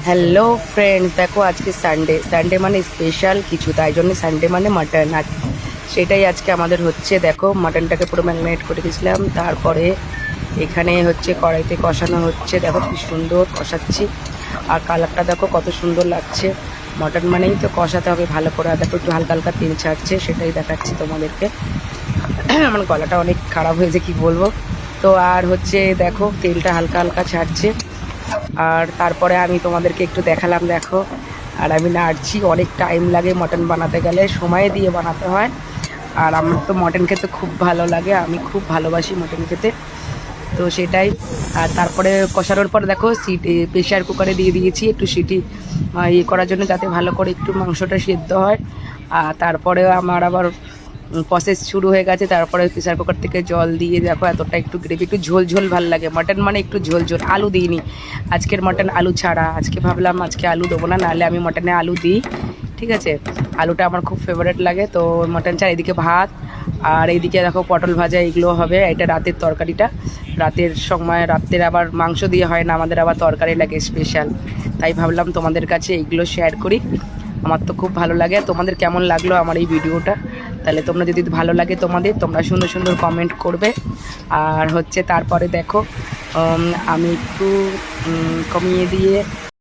Hello friends, দেখো আজকে Sunday মানে স্পেশাল কিছু, তাই জন্য সানডে মানে মাটন। আর সেটাই আজকে আমাদের হচ্ছে। দেখো মাটনটাকে পুরো ম্যারিনেট করে দিয়েছিলাম, তারপরে এখানে হচ্ছে কড়াইতে কষানো হচ্ছে। দেখো কি সুন্দর কষাচ্ছি, আর কালারটা দেখো কত সুন্দর লাগছে। মাটন মানেই তো কষাতে হবে ভালো করে। আর দেখো একটু হালকা হালকা তেল ছাড়ছে, সেটাই দেখাচ্ছি তোমাদেরকে। আমার গলাটা অনেক খারাপ হয়েছে, কি বলবো। তো আর হচ্ছে দেখো তেলটা হালকা হালকা ছাড়ছে, আর তারপরে আমি তোমাদেরকে একটু দেখালাম। দেখো, আর আমি নাড়ছি। অনেক টাইম লাগে মটন বানাতে গেলে, সময় দিয়ে বানাতে হয়। আর আমার তো মটন খেতে খুব ভালো লাগে, আমি খুব ভালোবাসি মটন খেতে। তো সেটাই। আর তারপরে কষানোর পর দেখো প্রেশার কুকারে দিয়ে দিয়েছি একটু সিটি ইয়ে করার জন্য, যাতে ভালো করে একটু মাংসটা সিদ্ধ হয়। আর তারপরে আমার আবার প্রসেস শুরু হয়ে গেছে। তারপরে প্রেসার কুকার থেকে জল দিয়ে দেখো এতটা একটু গ্রেভি, একটু ঝোল ঝোল ভাল লাগে। মাটন মানে একটু ঝোল ঝোল। আলু দিইনি আজকের মটন, আলু ছাড়া। আজকে ভাবলাম আজকে আলু দেবো না, নাহলে আমি মটনে আলু দিই। ঠিক আছে, আলুটা আমার খুব ফেভারিট লাগে। তো মটন ছাড়া এদিকে ভাত, আর এইদিকে দেখো পটল ভাজা, এগুলো হবে। এটা রাতের তরকারিটা, রাতের সময় রাতের আবার মাংস দিয়ে হয় না, আমাদের আবার তরকারি লাগে স্পেশাল। তাই ভাবলাম তোমাদের কাছে এইগুলো শেয়ার করি। আমার তো খুব ভালো লাগে। তোমাদের কেমন লাগলো আমার এই ভিডিওটা? তাহলে তোমরা যদি ভালো লাগে তোমরা সুন্দর সুন্দর কমেন্ট করবে। আর হচ্ছে তারপরে দেখো আমি একটু কমিয়ে দিয়ে